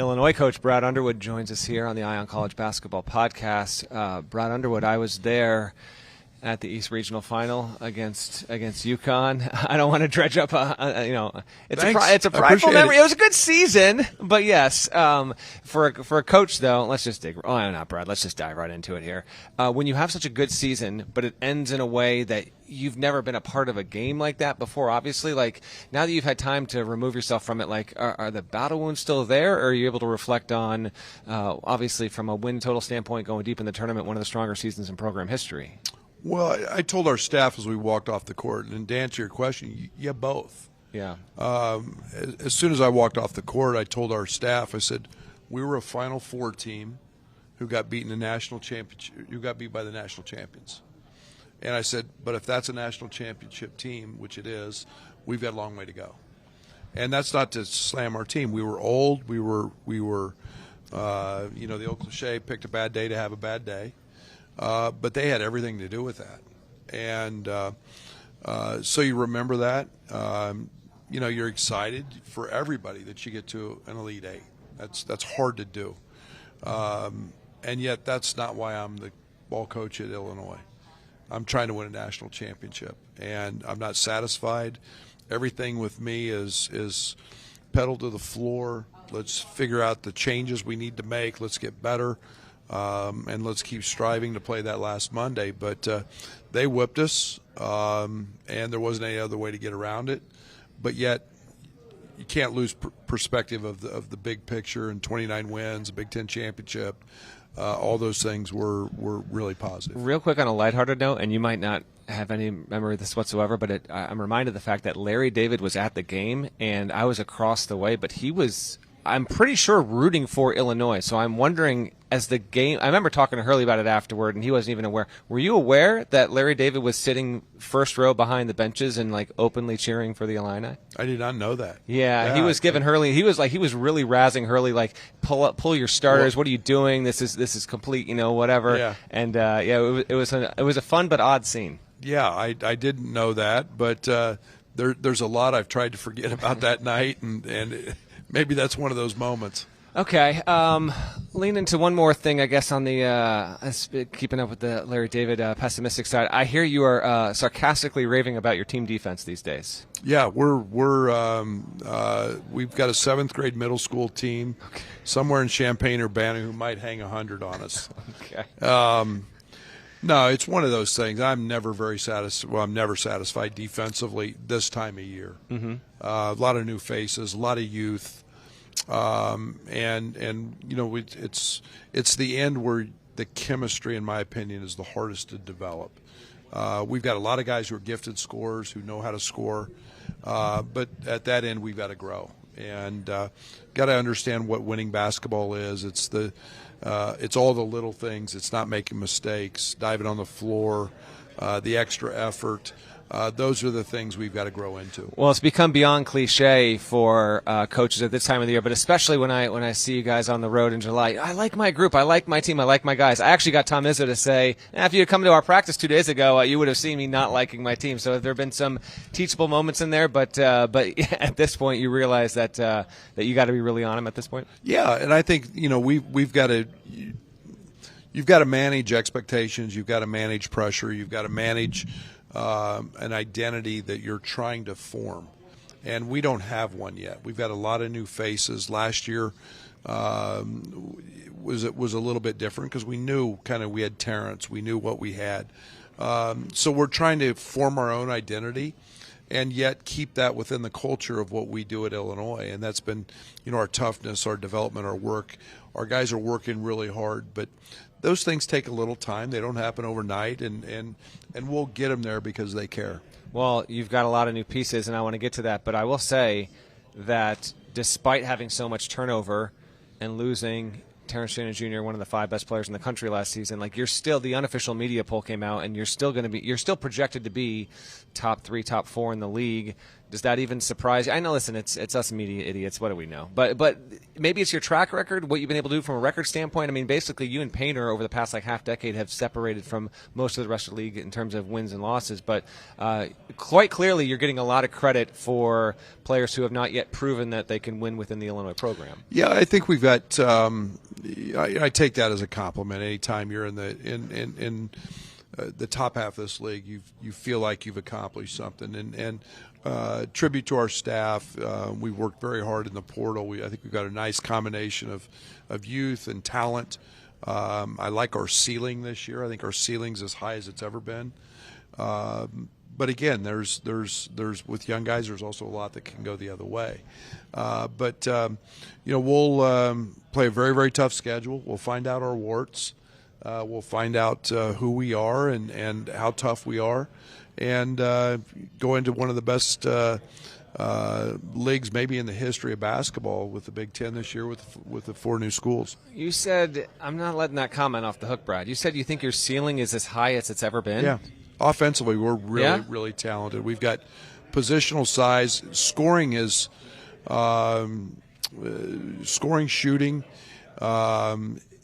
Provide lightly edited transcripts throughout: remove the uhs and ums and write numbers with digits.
Illinois coach Brad Underwood joins us here on the Ion College Basketball Podcast. Brad Underwood, I was there at the East Regional Final against UConn. I don't want to dredge up, it's a prideful memory. It was a good season, but yes, for a coach though, let's just dive right into it here. When you have such a good season, but it ends in a way that you've never been a part of a game like that before, obviously, like now that you've had time to remove yourself from it, like are the battle wounds still there, or are you able to reflect on, obviously from a win total standpoint, going deep in the tournament, one of the stronger seasons in program history? Well, I told our staff as we walked off the court, and to answer your question, yeah, both. Yeah. As soon as I walked off the court, I told our staff, I said, we were a Final Four team who got beat in the national championship, who got beat by the national champions. And I said, but if that's a national championship team, which it is, we've got a long way to go. And that's not to slam our team. We were old. We were the old cliche, picked a bad day to have a bad day. But they had everything to do with that. And so you remember that. You're excited for everybody that you get to an Elite Eight. That's hard to do. And yet that's not why I'm the ball coach at Illinois. I'm trying to win a national championship, and I'm not satisfied. Everything with me is pedal to the floor. Let's figure out the changes we need to make. Let's get better. And let's keep striving to play that last Monday. But they whipped us, and there wasn't any other way to get around it. But yet, you can't lose perspective of the big picture, and 29 wins, a Big Ten championship. All those things were really positive. Real quick on a lighthearted note, and you might not have any memory of this whatsoever, but I'm reminded of the fact that Larry David was at the game, and I was across the way, but he was, I'm pretty sure, rooting for Illinois. So I'm wondering, as the game, I remember talking to Hurley about it afterward, and he wasn't even aware. Were you aware that Larry David was sitting first row behind the benches and like openly cheering for the Illini? I did not know that. Yeah, he was giving Hurley. He was really razzing Hurley, like pull your starters. What are you doing? This is complete, whatever. Yeah. And it was a fun but odd scene. Yeah, I didn't know that, but there's a lot I've tried to forget about that night, and maybe that's one of those moments. Okay, lean into one more thing, I guess, on the keeping up with the Larry David pessimistic side. I hear you are sarcastically raving about your team defense these days. Yeah, we've got a seventh grade middle school team somewhere in Champaign-Urbana who might hang 100 on us. Okay. No, it's one of those things. I'm never satisfied defensively this time of year. Mm-hmm. A lot of new faces, a lot of youth. It's the end where the chemistry, in my opinion, is the hardest to develop. We've got a lot of guys who are gifted scorers who know how to score, but at that end we've got to grow and got to understand what winning basketball is. It's all the little things. It's not making mistakes, diving on the floor, the extra effort. Those are the things we've got to grow into. Well, it's become beyond cliche for coaches at this time of the year, but especially when I see you guys on the road in July. I like my group. I like my team. I like my guys. I actually got Tom Izzo to say, if you had come to our practice 2 days ago, you would have seen me not liking my team. So there have been some teachable moments in there, but at this point you realize that you got to be really on them at this point. Yeah, and I think we've got to. You've got to manage expectations. You've got to manage pressure. You've got to manage an identity that you're trying to form, and we don't have one yet. We've got a lot of new faces. Last year was a little bit different because we knew we had Terrence. We knew what we had. So we're trying to form our own identity and yet keep that within the culture of what we do at Illinois, and that's been our toughness, our development, our work. Our guys are working really hard, but those things take a little time. They don't happen overnight, and we'll get them there because they care. Well, you've got a lot of new pieces, and I want to get to that. But I will say that despite having so much turnover and losing Terrence Shannon Jr., one of the 5 best players in the country last season, you're still, the unofficial media poll came out, and you're still projected to be top 3, top 4 in the league, Does that even surprise you? I know, listen, it's us media idiots. What do we know? But maybe it's your track record, what you've been able to do from a record standpoint. I mean, basically, you and Painter over the past half decade have separated from most of the rest of the league in terms of wins and losses. But quite clearly, you're getting a lot of credit for players who have not yet proven that they can win within the Illinois program. Yeah, I think we've got. I take that as a compliment. Anytime you're in the top half of this league, you feel like you've accomplished something. And tribute to our staff. We worked very hard in the portal. I think we've got a nice combination of youth and talent. I like our ceiling this year. I think our ceiling's as high as it's ever been. But again, there's with young guys, there's also a lot that can go the other way. But we'll play a very, very tough schedule. We'll find out our warts. We'll find out who we are and how tough we are, and go into one of the best leagues maybe in the history of basketball with the Big Ten this year with the 4 new schools. You said, I'm not letting that comment off the hook, Brad. You said you think your ceiling is as high as it's ever been? Yeah. Offensively, we're really talented. We've got positional size. Scoring is shooting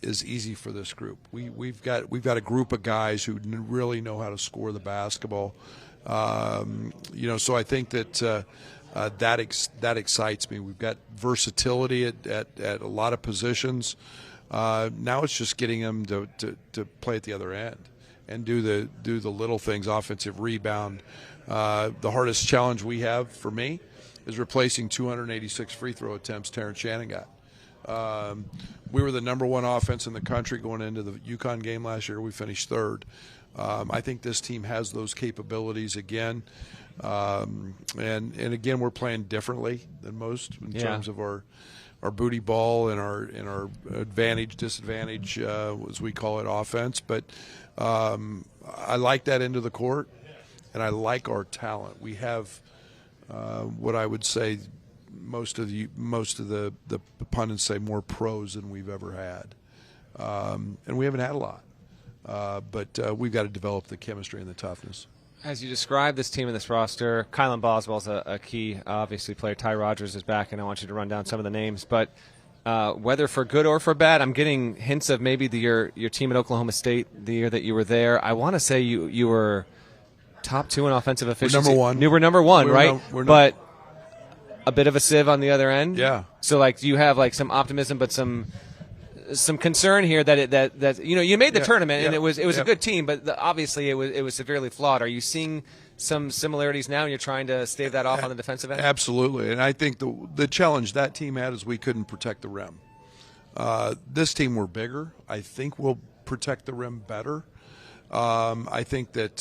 is easy for this group. We've got a group of guys who really know how to score the basketball. So I think that that excites me. We've got versatility at a lot of positions. Now it's just getting them to play at the other end and do the little things, offensive rebound. The hardest challenge we have for me is replacing 286 free throw attempts Terrence Shannon got. We were the number 1 offense in the country going into the UConn game last year. We finished 3rd. I think this team has those capabilities again. And again, we're playing differently than most in terms of our booty ball and our advantage, disadvantage, as we call it, offense. But I like that end of the court, and I like our talent. We have what I would say most of the pundits say more pros than we've ever had, and we haven't had a lot. But we've got to develop the chemistry and the toughness. As you describe this team and this roster, Kylan Boswell's a key, obviously, player. Ty Rogers is back, and I want you to run down some of the names. But whether for good or for bad, I'm getting hints of maybe your team at Oklahoma State the year that you were there. I want to say you were top 2 in offensive efficiency. We're number 1. You were number 1, right? But a bit of a sieve on the other end. Yeah. So do you have some optimism, but some concern here that you made the tournament and it was a good team, but obviously it was severely flawed. Are you seeing some similarities now, and you're trying to stave that off on the defensive end? Absolutely, and I think the challenge that team had is we couldn't protect the rim. This team, we're bigger. I think we'll protect the rim better. I think that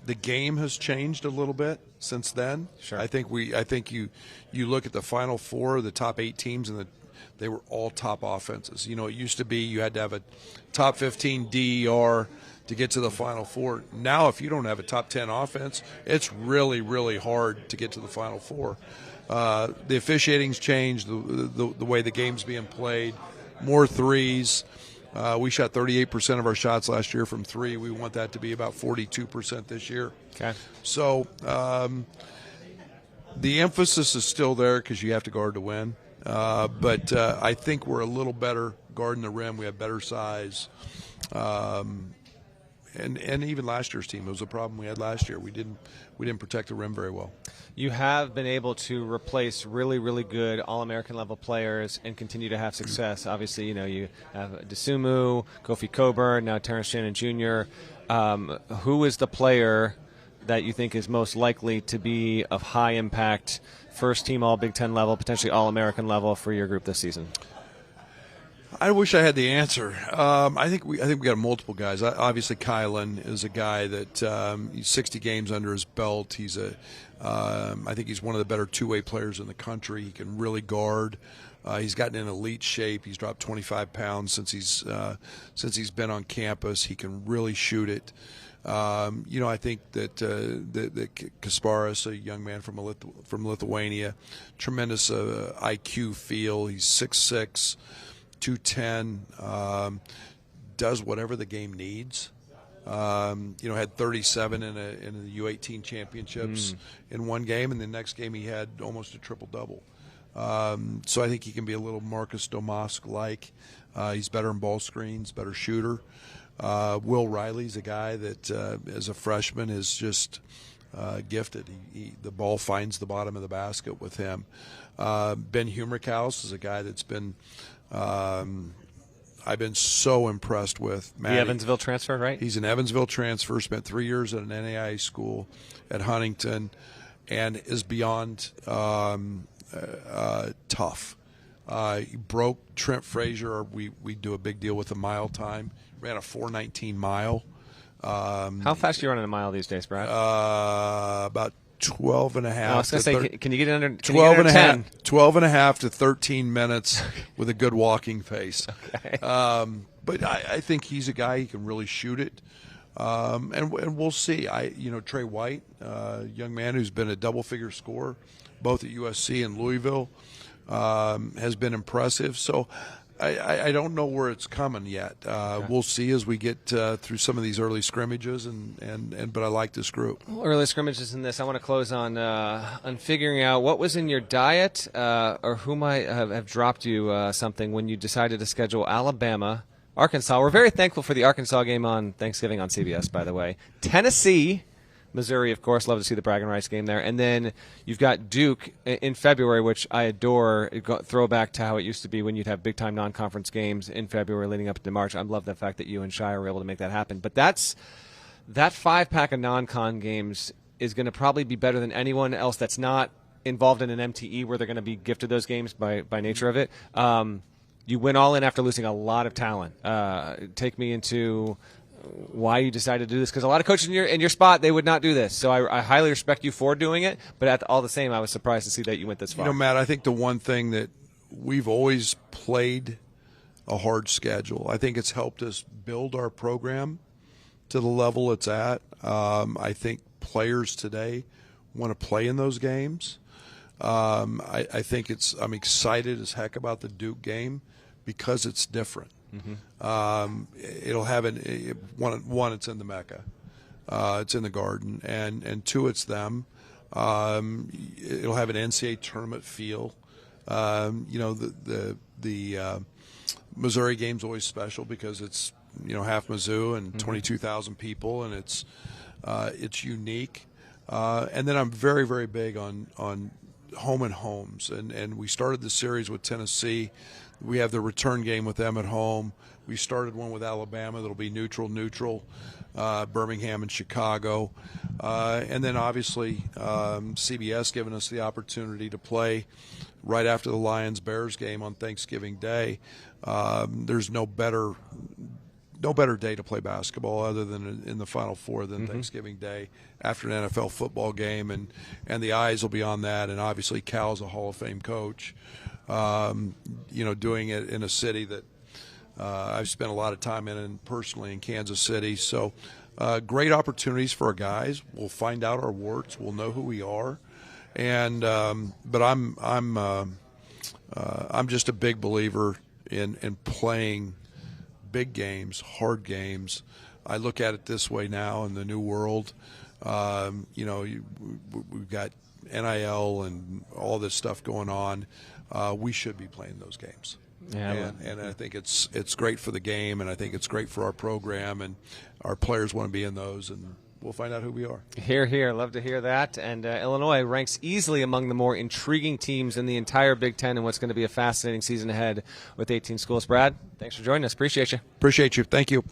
the game has changed a little bit since then. Sure. I think you look at the Final Four, the top 8 teams, and they were all top offenses. It used to be you had to have a top 15 DER to get to the Final Four. Now, if you don't have a top 10 offense, it's really, really hard to get to the Final Four. The officiating's changed, the way the game's being played, more threes. We shot 38% of our shots last year from 3. We want that to be about 42% this year. Okay. So the emphasis is still there because you have to guard to win. But I think we're a little better guarding the rim. We have better size. And even last year's team, it was a problem we had last year. We didn't protect the rim very well. You have been able to replace really, really good All-American level players and continue to have success. Obviously, you have Desumu, Kofi Coburn, now Terrence Shannon Jr. Who is the player that you think is most likely to be of high impact, first team All Big Ten level, potentially All-American level for your group this season? I wish I had the answer. I think we got multiple guys. Obviously, Kylan is a guy that he's 60 games under his belt. He's I think he's one of the better two-way players in the country. He can really guard. He's gotten in elite shape. He's dropped 25 pounds since he's been on campus. He can really shoot it. I think that Kasparas, a young man from Lithuania, tremendous IQ feel. He's 6'6", 210, does whatever the game needs. Had 37 in the U18 championships in one game, and the next game he had almost a triple-double. So I think he can be a little Marcus Domask-like. He's better in ball screens, better shooter. Will Riley's a guy that, as a freshman, is just gifted. The ball finds the bottom of the basket with him. Ben Humrichhaus is a guy that's been I've been so impressed with. The Evansville transfer, right? He's an Evansville transfer, spent 3 years at an NAIA school at Huntington, and is beyond tough. He broke Trent Frazier. We do a big deal with the mile time. Ran a 4:19 mile. How fast do you run in a mile these days, Brad? About 12 and a half. I was going to say, can you get it under 12 and a 10? half, 12 and a half to 13 minutes with a good walking pace. Okay. But I think he's a guy, he can really shoot it. And we'll see. Trey White, young man who's been a double-figure scorer, both at USC and Louisville, has been impressive. So I don't know where it's coming yet. Okay. We'll see as we get through some of these early scrimmages, but I like this group. Early scrimmages in this. I want to close on figuring out what was in your diet or who might have dropped you something when you decided to schedule Alabama, Arkansas. We're very thankful for the Arkansas game on Thanksgiving on CBS, by the way. Tennessee, Missouri, of course. Love to see the Bragg and Rice game there. And then you've got Duke in February, which I adore. Throwback to how it used to be when you'd have big-time non-conference games in February leading up to March. I love the fact that you and Shire were able to make that happen. But that 5-pack of non-con games is going to probably be better than anyone else that's not involved in an MTE where they're going to be gifted those games by nature of it. You went all in after losing a lot of talent. Take me into why you decided to do this, because a lot of coaches in your spot, they would not do this. So I highly respect you for doing it, but all the same, I was surprised to see that you went this far. Matt, I think the one thing that we've always played a hard schedule. I think it's helped us build our program to the level it's at. I think players today want to play in those games. I think I'm excited as heck about the Duke game because it's different. Mm-hmm. It'll have one, it's in the Mecca, it's in the Garden, and two, it's them. It'll have an NCAA tournament feel. The Missouri game's always special because it's half Mizzou and 22,000 people, and it's unique. And then I'm very, very big on home and homes, and we started the series with Tennessee. We have the return game with them at home. We started one with Alabama that'll be neutral, Birmingham and Chicago. And then obviously CBS giving us the opportunity to play right after the Lions-Bears game on Thanksgiving Day. There's no better day to play basketball other than in the Final Four than Thanksgiving Day after an NFL football game, and the eyes will be on that. And obviously Cal's a Hall of Fame coach. Doing it in a city that I've spent a lot of time in personally in Kansas City. So great opportunities for our guys. We'll find out our warts. We'll know who we are. And but I'm just a big believer in playing big games, hard games. I look at it this way now in the new world. We've got NIL and all this stuff going on. We should be playing those games. Yeah, and I think it's great for the game, and I think it's great for our program, and our players want to be in those, and we'll find out who we are. Hear, hear. Love to hear that. And Illinois ranks easily among the more intriguing teams in the entire Big Ten and what's going to be a fascinating season ahead with 18 schools. Brad, thanks for joining us. Appreciate you. Appreciate you. Thank you.